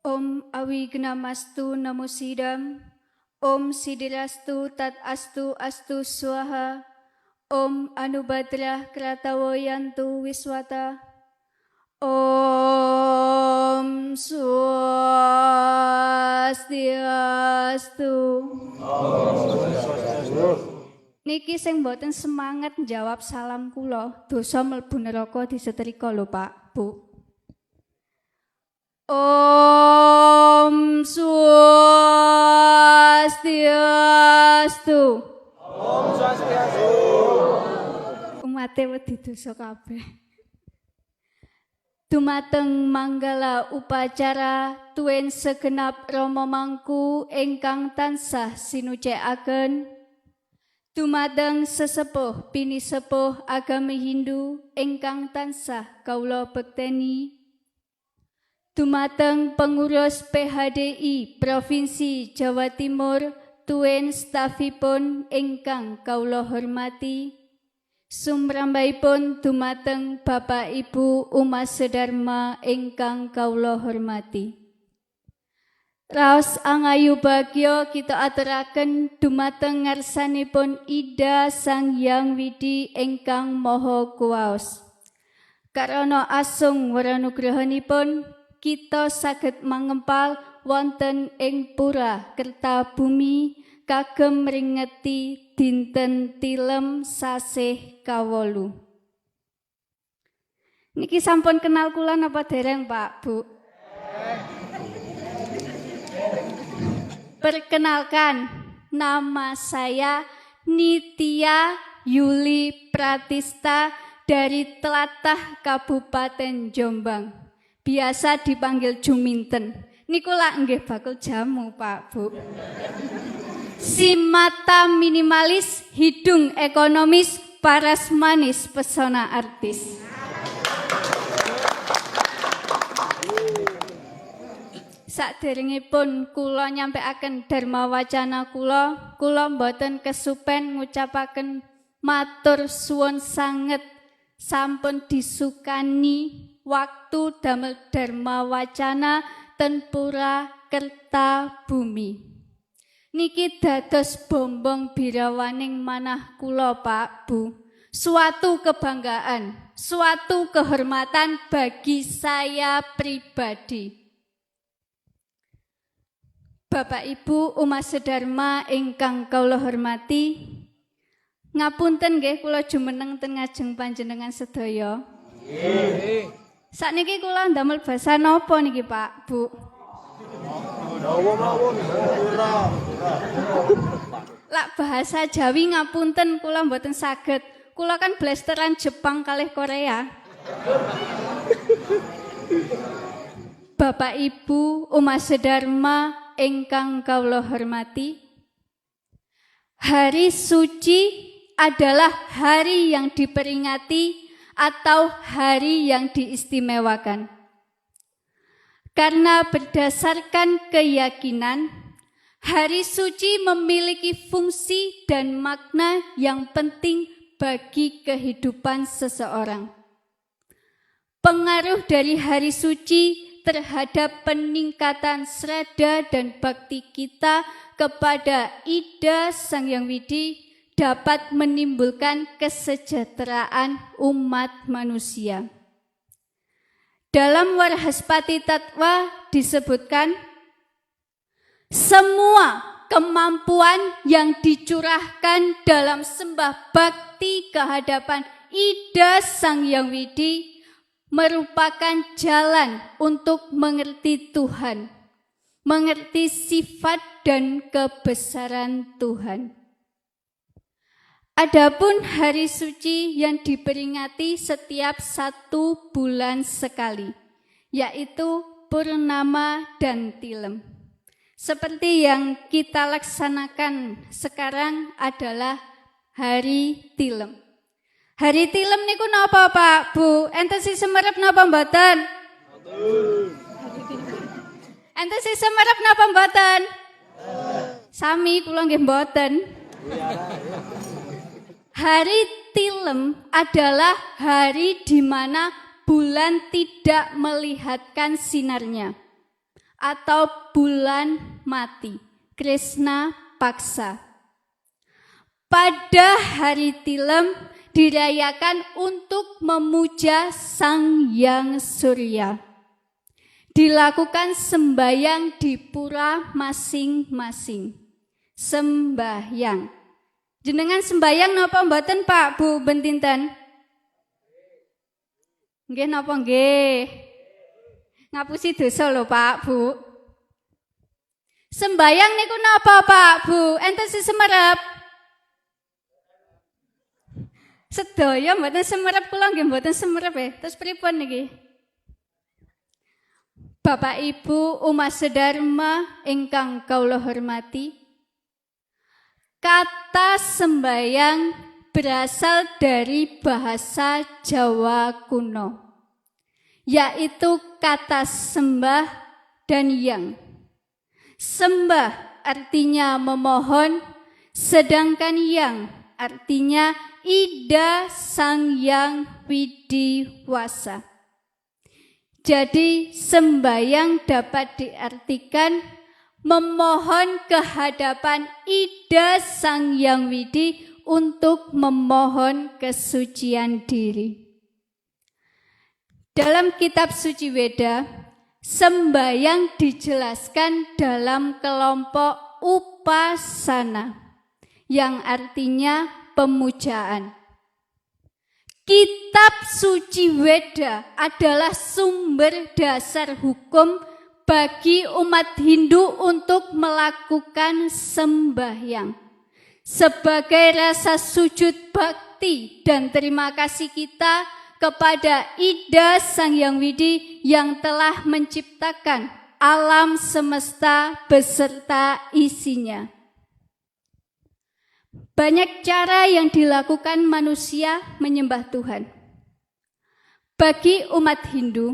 Om Awignamastu Namo Sidam. Om Sidirastu Tat Astu Astu Swaha. Om Anubadrah Kratawoyantu Wiswata. Om Swastiastu. Niki sing mboten semangat njawab salam kula, dosa mlebu neraka disetrika lho Pak, Bu. Om Swastiastu. Om Swastiastu. Umate wedi dosa kabeh. Dumateng manggala upacara tuwin segenap rama mangku ingkang tansah sinucèkaken. Dumateng sesepuh pinisepuh agami Hindu ingkang tansah kawula bekteni. Dumateng pengurus PHDI Provinsi Jawa Timur tuwin stafipun ingkang kawula hormati. Sumrambaipun dumateng Bapak Ibu umat sedharma ingkang kawula hormati. Raos angayu bagya kita aturaken dumateng ngarsanipun Ida Sang Hyang Widi ingkang Maha Kuwaos. Karana asung waranugrahanipun kita saged mangempal wonten ing pura Kertabumi kagem ringeti dinten tilem sasih kawolu. Niki sampun kenal kula napa dereng Pak, Bu? Perkenalkan, nama saya Nitya Yuli Pratista dari Tlatah Kabupaten Jombang. Biasa dipanggil Juminten. Niku lak nggih bakul jamu, Pak, Bu. Si mata minimalis, hidung ekonomis, paras manis, pesona artis. Saderengipun kula nyampaiaken dharma wacana kula mboten kesupen ngucapaken matur suwun sanget sampun disukani waktu damel dharma wacana ten Pura Kertabumi. Niki dados bombong birawaning manah kula Pak Bu. Suatu kebanggaan, suatu kehormatan bagi saya pribadi. Bapak Ibu umat sedharma ingkang kawula hormati, ngapunten nggih kula jumeneng ten ngajeng panjenengan sedaya. Nggih. Sakniki kula ndamel basa napa niki Pak Bu? Lak bahasa Jawi ngapunten kula mboten saged. Kula kan blasteran Jepang kalih Korea. Bapak Ibu umat sedharma ingkang kawula hormati, hari suci adalah hari yang diperingati atau hari yang diistimewakan. Karena berdasarkan keyakinan, hari suci memiliki fungsi dan makna yang penting bagi kehidupan seseorang. Pengaruh dari hari suci terhadap peningkatan srada dan bakti kita kepada Ida Sang Hyang Widi dapat menimbulkan kesejahteraan umat manusia. Dalam Warhaspati Tattwa disebutkan, semua kemampuan yang dicurahkan dalam sembah bakti kehadapan Ida Sang Hyang Widi merupakan jalan untuk mengerti Tuhan, mengerti sifat dan kebesaran Tuhan. Adapun hari suci yang diperingati setiap 1 bulan sekali, yaitu Purnama dan Tilem. Seperti yang kita laksanakan sekarang adalah Hari Tilem. Hari Tilem niku napa Pak Bu? Enten si semerep napa mboten? Enten si semerep napa mboten? Sami kula nggih mboten. Hari Tilem adalah hari di mana bulan tidak melihatkan sinarnya. atau bulan mati, Krishna Paksa. Pada hari Tilem dirayakan untuk memuja Sang Hyang Surya. Dilakukan sembahyang di pura masing-masing. Sembahyang. Jenengan sembahyang napa mboten Pak Bu Bentinten? Nggih napa nggih? Ngapusi dosa lho Pak Bu. Sembahyang niku napa Pak Bu? Enten semerep. Sedaya mboten semerep, kula nggih mboten semerep ya. Terus pripun niki? Bapak Ibu umat sedharma ingkang kawula hormati, kata sembahyang berasal dari bahasa Jawa kuno, yaitu kata sembah dan yang. Sembah artinya memohon, sedangkan yang artinya Ida Sang Hyang Widiwasa. Jadi sembahyang dapat diartikan memohon kehadapan Ida Sang Hyang Widi untuk memohon kesucian diri. Dalam kitab suci Weda, sembahyang dijelaskan dalam kelompok upasana, yang artinya pemujaan. Kitab suci Weda adalah sumber dasar hukum bagi umat Hindu untuk melakukan sembahyang sebagai rasa sujud bakti dan terima kasih kita kepada Ida Sang Hyang Widi yang telah menciptakan alam semesta beserta isinya. Banyak cara yang dilakukan manusia menyembah Tuhan. Bagi umat Hindu,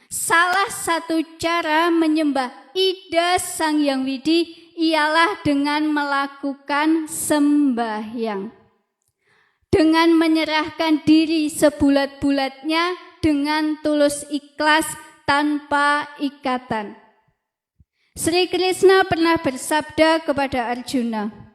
salah satu cara menyembah Ida Sang Hyang Widi ialah dengan melakukan sembahyang. Dengan menyerahkan diri sebulat-bulatnya dengan tulus ikhlas tanpa ikatan. Sri Krishna pernah bersabda kepada Arjuna,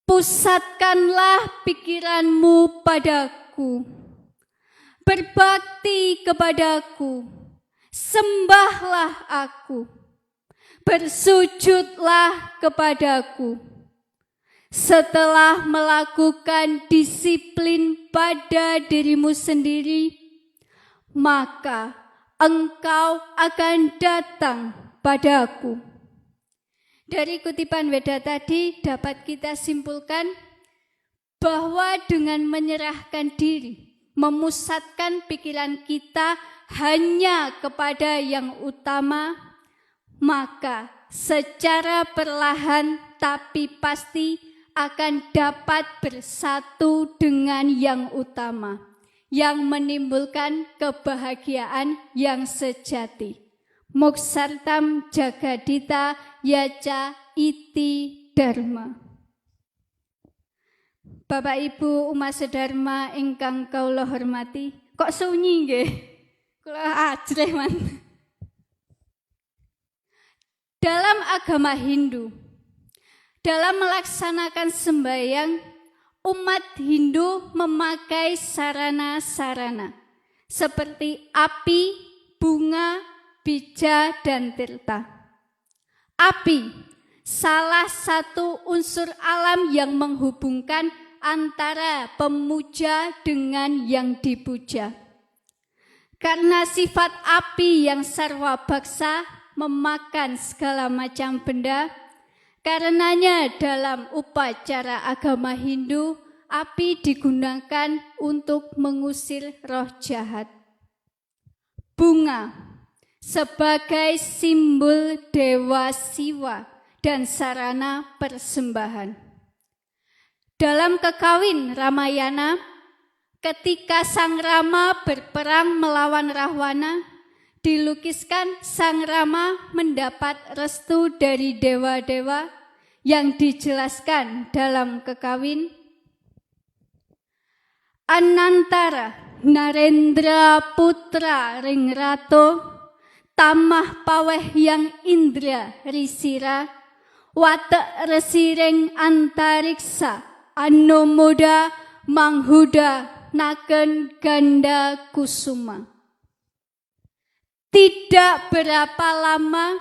pusatkanlah pikiranmu padaku, berbakti kepadaku, sembahlah aku, bersujudlah kepadaku. Setelah melakukan disiplin pada dirimu sendiri, maka engkau akan datang padaku. Dari kutipan Weda tadi dapat kita simpulkan bahwa dengan menyerahkan diri, memusatkan pikiran kita hanya kepada yang utama, maka secara perlahan tapi pasti akan dapat bersatu dengan yang utama, yang menimbulkan kebahagiaan yang sejati. Moksartam jagadita yaca iti dharma. Bapak Ibu umat sedharma ingkang kawula hormati, kok sunyi nggih? Kula ajrih man. Dalam agama Hindu, dalam melaksanakan sembahyang, umat Hindu memakai sarana-sarana seperti api, bunga, bija, dan tirta. Api, salah satu unsur alam yang menghubungkan antara pemuja dengan yang dipuja. Karena sifat api yang sarwa baksa memakan segala macam benda, karenanya dalam upacara agama Hindu, api digunakan untuk mengusir roh jahat. Bunga sebagai simbol Dewa Siwa dan sarana persembahan. Dalam Kekawin Ramayana, ketika Sang Rama berperang melawan Rahwana, dilukiskan Sang Rama mendapat restu dari dewa-dewa yang dijelaskan dalam Kekawin. Anantara Narendra putra ring rato, tamah paweh yang indra risira, watek resiring antariksa, anomoda manghuda naken ganda kusuma. Tidak berapa lama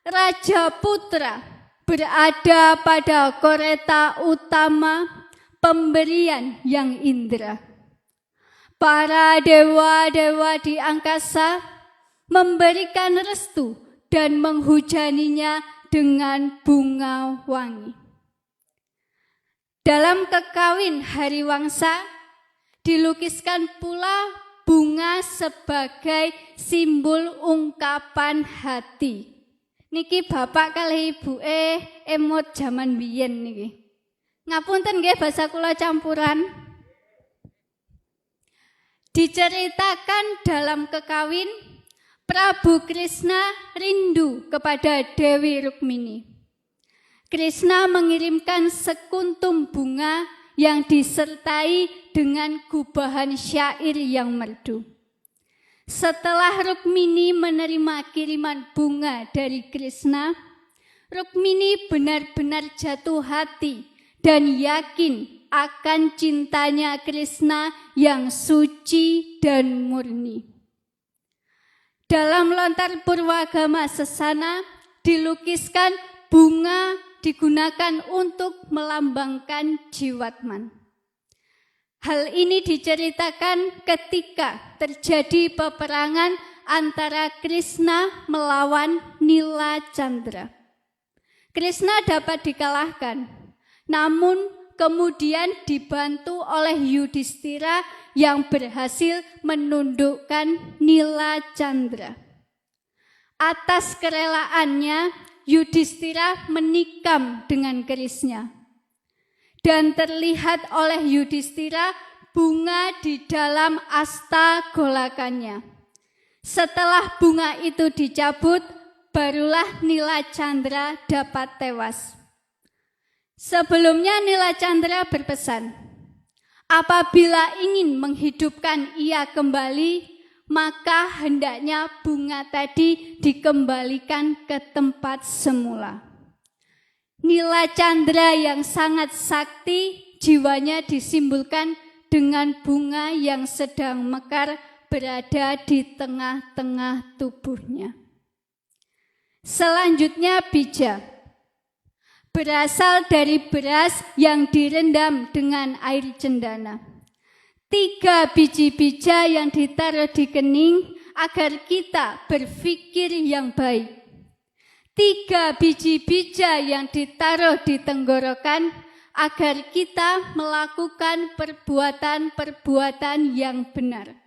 Raja Putra berada pada koreta utama pemberian yang indra. Para dewa-dewa di angkasa memberikan restu dan menghujaninya dengan bunga wangi. Dalam Kekawin Hariwangsa dilukiskan pula bunga sebagai simbol ungkapan hati. Niki bapak kali ibu emot zaman biyen niki. Ngapunten nggih basa kula campuran. Diceritakan dalam Kekawin, Prabu Krishna rindu kepada Dewi Rukmini. Krishna mengirimkan sekuntum bunga yang disertai dengan gubahan syair yang merdu. Setelah Rukmini menerima kiriman bunga dari Krishna, Rukmini benar-benar jatuh hati dan yakin akan cintanya Krishna yang suci dan murni. Dalam lontar purwagama sesana dilukiskan bunga digunakan untuk melambangkan jiwatman. Hal ini diceritakan ketika terjadi peperangan antara Krishna melawan Nila Chandra. Krishna dapat dikalahkan, namun kemudian dibantu oleh Yudhistira yang berhasil menundukkan Nila Chandra. Atas kerelaannya, Yudhistira menikam dengan kerisnya. Dan terlihat oleh Yudhistira bunga di dalam asta golakannya. Setelah bunga itu dicabut, barulah Nila Chandra dapat tewas. Sebelumnya Nila Chandra berpesan, apabila ingin menghidupkan ia kembali, maka hendaknya bunga tadi dikembalikan ke tempat semula. Nila Chandra yang sangat sakti, jiwanya disimbolkan dengan bunga yang sedang mekar berada di tengah-tengah tubuhnya. Selanjutnya bija, berasal dari beras yang direndam dengan air cendana. 3 biji bija yang ditaruh di kening agar kita berpikir yang baik. 3 biji bija yang ditaruh di tenggorokan agar kita melakukan perbuatan-perbuatan yang benar.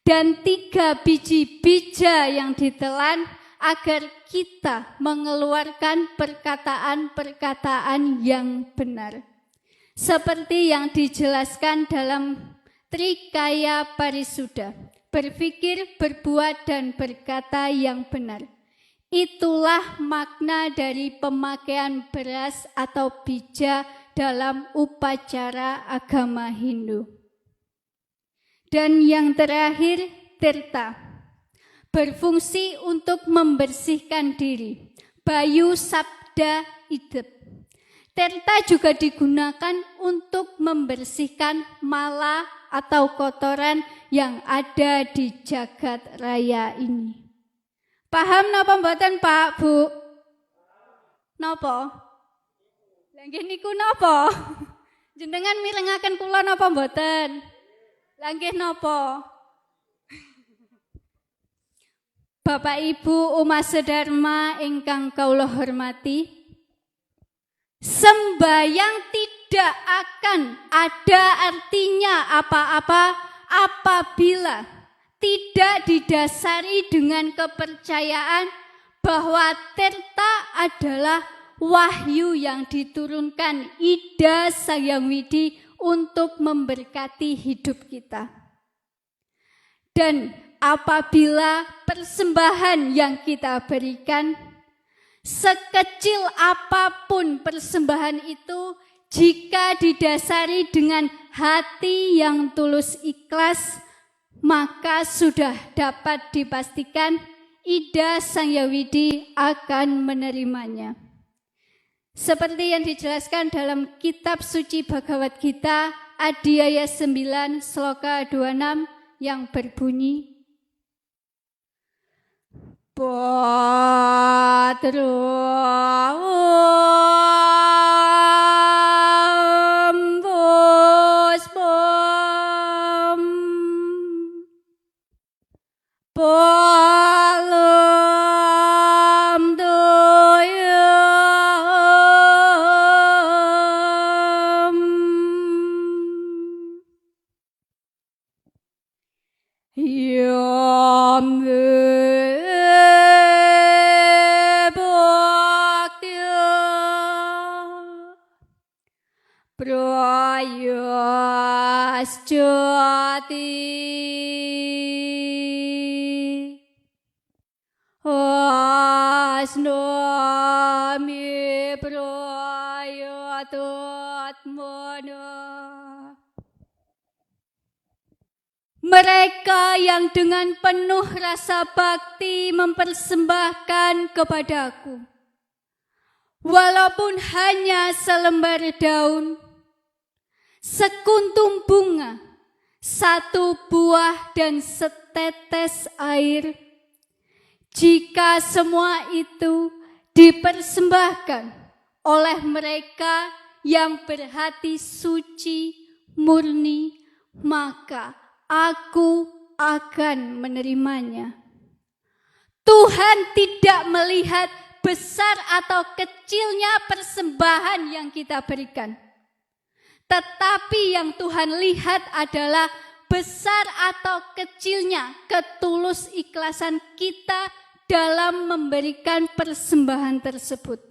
Dan 3 biji bija yang ditelan agar kita mengeluarkan perkataan-perkataan yang benar. Seperti yang dijelaskan dalam Trikaya Parisuddha, berpikir, berbuat, dan berkata yang benar. Itulah makna dari pemakaian beras atau bija dalam upacara agama Hindu. Dan yang terakhir, tirta, berfungsi untuk membersihkan diri. Bayu sabda idep. Tirta juga digunakan untuk membersihkan mala atau kotoran yang ada di jagat raya ini. Paham napa mboten Pak, Bu? Napa? Lah nggih niku napa? Jenengan mirengaken kula napa mboten? Lah nggih napa? Bapak Ibu umat sedharma ingkang kaula hormati, sembahyang tidak akan ada artinya apa-apa apabila tidak didasari dengan kepercayaan bahwa tirta adalah wahyu yang diturunkan Ida Sang Hyang Widi untuk memberkati hidup kita. Dan apabila persembahan yang kita berikan, sekecil apapun persembahan itu, jika didasari dengan hati yang tulus ikhlas, maka sudah dapat dipastikan Ida Sang Hyang Widi akan menerimanya. Seperti yang dijelaskan dalam kitab suci Bhagavad Gita, Adhyaya 9, Sloka 26 yang berbunyi, Patram puspam palam doyam yam Prayasjati Asnami Prayatatmana. Mereka yang dengan penuh rasa bakti mempersembahkan kepadaku, walaupun hanya selembar daun, sekuntum bunga, satu buah dan setetes air, jika semua itu dipersembahkan oleh mereka yang berhati suci, murni, maka aku akan menerimanya. Tuhan tidak melihat besar atau kecilnya persembahan yang kita berikan, tetapi yang Tuhan lihat adalah besar atau kecilnya ketulus ikhlasan kita dalam memberikan persembahan tersebut.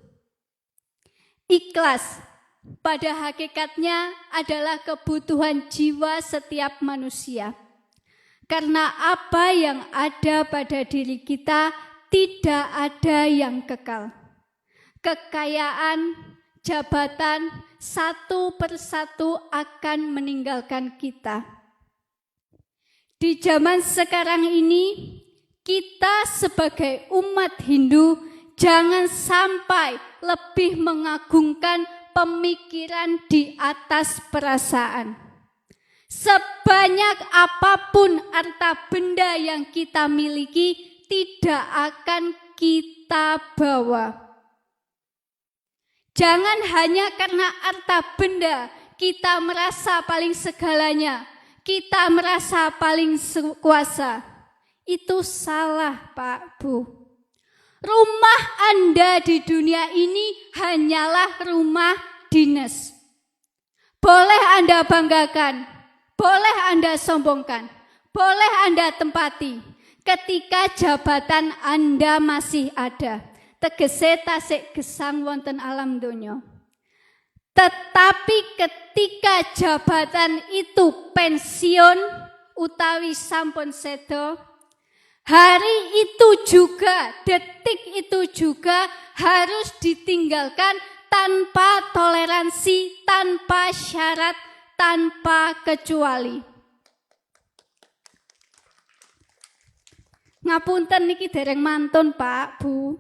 Ikhlas pada hakikatnya adalah kebutuhan jiwa setiap manusia. Karena apa yang ada pada diri kita tidak ada yang kekal. Kekayaan, jabatan satu persatu akan meninggalkan kita. Di zaman sekarang ini, kita sebagai umat Hindu jangan sampai lebih mengagungkan pemikiran di atas perasaan. Sebanyak apapun harta benda yang kita miliki, tidak akan kita bawa. Jangan hanya karena harta benda kita merasa paling segalanya, kita merasa paling kuasa. Itu salah, Pak, Bu. Rumah Anda di dunia ini hanyalah rumah dinas. Boleh Anda banggakan, boleh Anda sombongkan, boleh Anda tempati ketika jabatan Anda masih ada. Tegese tasik gesang wonten alam donya. Tetapi ketika jabatan itu pensiun utawi sampun sedo, hari itu juga, detik itu juga harus ditinggalkan tanpa toleransi toleransi tanpa syarat, tanpa kecuali. Ngapunten niki dereng mantun Pak, Bu.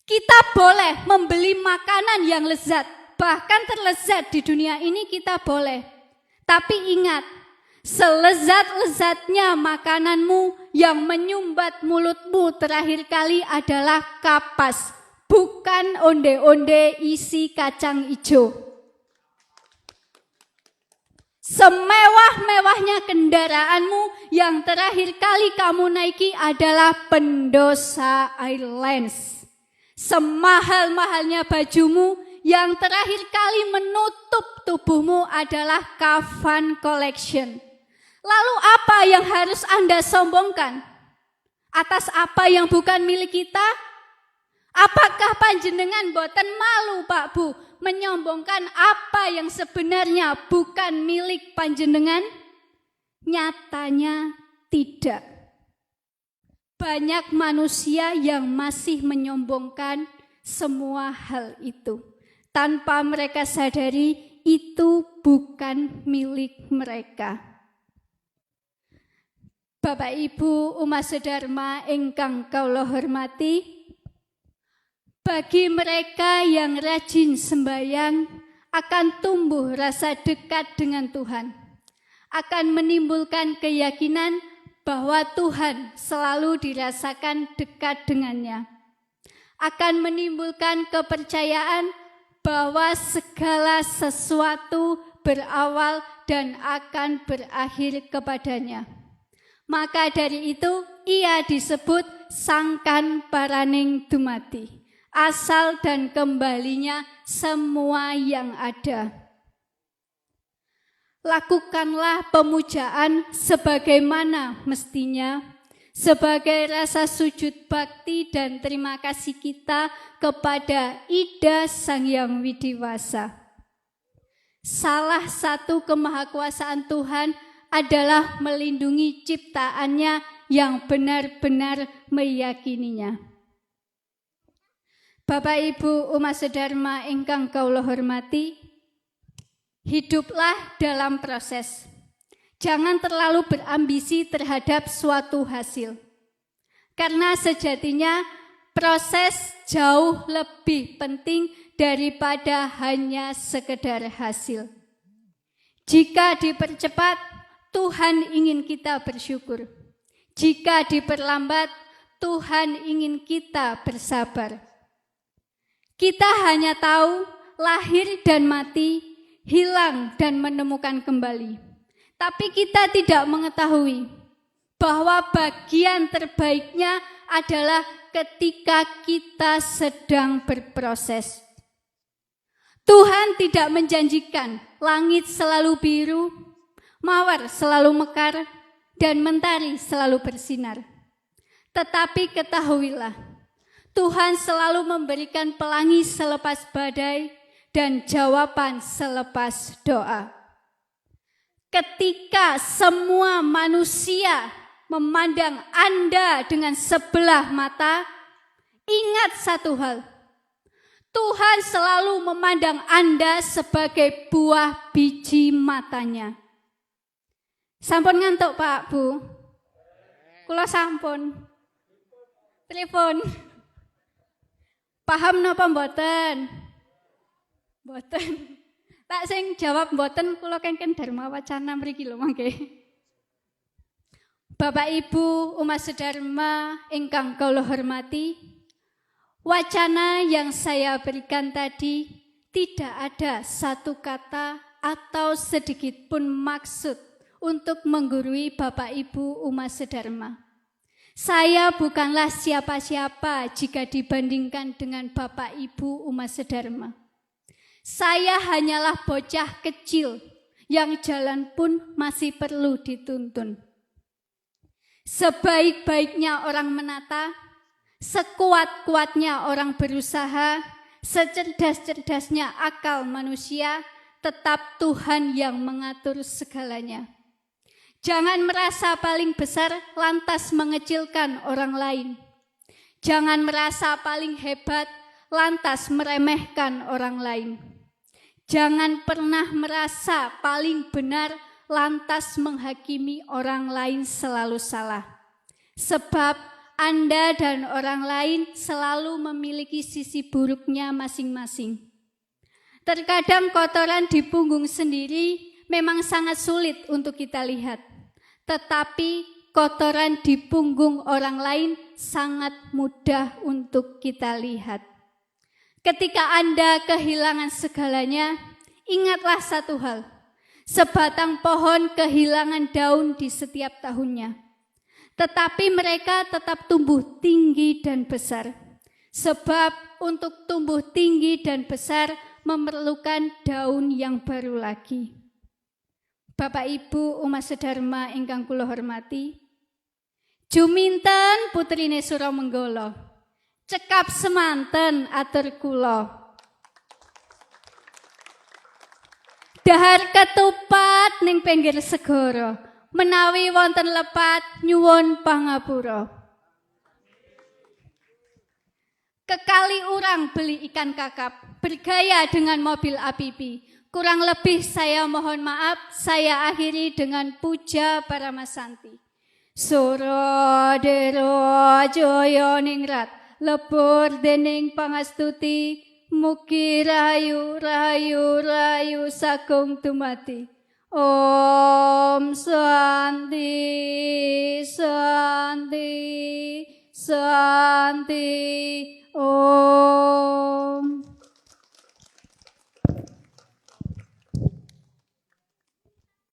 Kita boleh membeli makanan yang lezat, bahkan terlezat di dunia ini kita boleh. Tapi ingat, selezat-lezatnya makananmu yang menyumbat mulutmu terakhir kali adalah kapas, bukan onde-onde isi kacang ijo. Semewah-mewahnya kendaraanmu yang terakhir kali kamu naiki adalah Pendosa Airlines. Semahal-mahalnya bajumu yang terakhir kali menutup tubuhmu adalah Kafan Collection. Lalu apa yang harus Anda sombongkan? Atas apa yang bukan milik kita? Apakah panjenengan boten malu Pak Bu menyombongkan apa yang sebenarnya bukan milik panjenengan? Nyatanya tidak. Banyak manusia yang masih menyombongkan semua hal itu. Tanpa mereka sadari itu bukan milik mereka. Bapak Ibu umat sedharma ingkang kaula hormati, bagi mereka yang rajin sembahyang akan tumbuh rasa dekat dengan Tuhan. Akan menimbulkan keyakinan bahwa Tuhan selalu dirasakan dekat dengannya. Akan menimbulkan kepercayaan bahwa segala sesuatu berawal dan akan berakhir kepadanya. Maka dari itu ia disebut sangkan paraning dumati, asal dan kembalinya semua yang ada. Lakukanlah pemujaan sebagaimana mestinya, sebagai rasa sujud bakti dan terima kasih kita kepada Ida Sang Hyang Widiwasa. Salah satu kemahakuasaan Tuhan adalah melindungi ciptaannya yang benar-benar meyakininya. Bapak Ibu umat sedharma ingkang kaula hormati, hiduplah dalam proses. Jangan terlalu berambisi terhadap suatu hasil. Karena sejatinya proses jauh lebih penting daripada hanya sekedar hasil. Jika dipercepat, Tuhan ingin kita bersyukur. Jika diperlambat, Tuhan ingin kita bersabar. Kita hanya tahu lahir dan mati, hilang dan menemukan kembali. Tapi kita tidak mengetahui bahwa bagian terbaiknya adalah ketika kita sedang berproses. Tuhan tidak menjanjikan langit selalu biru, mawar selalu mekar, dan mentari selalu bersinar. Tetapi ketahuilah, Tuhan selalu memberikan pelangi selepas badai dan jawaban selepas doa. Ketika semua manusia memandang Anda dengan sebelah mata, ingat satu hal, Tuhan selalu memandang Anda sebagai buah biji matanya. Sampun ngantuk Pak Bu? Kula sampun. Telepon. Paham napa mboten? Mboten. Tak sing jawab mboten kula kengken Dharma Wacana mriki lho mangke. Bapak Ibu umat sedharma ingkang kula hormati, wacana yang saya berikan tadi tidak ada satu kata atau sedikit pun maksud untuk menggurui Bapak Ibu umat sedharma. Saya bukanlah siapa-siapa jika dibandingkan dengan Bapak Ibu umat sedharma. Saya hanyalah bocah kecil yang jalan pun masih perlu dituntun. Sebaik-baiknya orang menata, sekuat-kuatnya orang berusaha, secerdas-cerdasnya akal manusia, tetap Tuhan yang mengatur segalanya. Jangan merasa paling besar lantas mengecilkan orang lain. Jangan merasa paling hebat lantas meremehkan orang lain. Jangan pernah merasa paling benar lantas menghakimi orang lain selalu salah. Sebab Anda dan orang lain selalu memiliki sisi buruknya masing-masing. Terkadang kotoran di punggung sendiri memang sangat sulit untuk kita lihat. Tetapi kotoran di punggung orang lain sangat mudah untuk kita lihat. Ketika Anda kehilangan segalanya, ingatlah satu hal. Sebatang pohon kehilangan daun di setiap tahunnya. Tetapi mereka tetap tumbuh tinggi dan besar. Sebab untuk tumbuh tinggi dan besar memerlukan daun yang baru lagi. Bapak Ibu umat sedharma ingkang kula hormati, juminten putrine Suramenggala. Cekap semanten atur kula. Dahar ketupat ning pinggir segara, menawi wonten lepat nyuwun pangapura. Kekali urang beli ikan kakap, bergaya dengan mobil APP. Kurang lebih saya mohon maaf, saya akhiri dengan puja para masanti. Sura dero jaya ningrat, lebur dening pangastuti, mugi rahayu rahayu rahayu sagung dumati. Om Santi Santi Santi.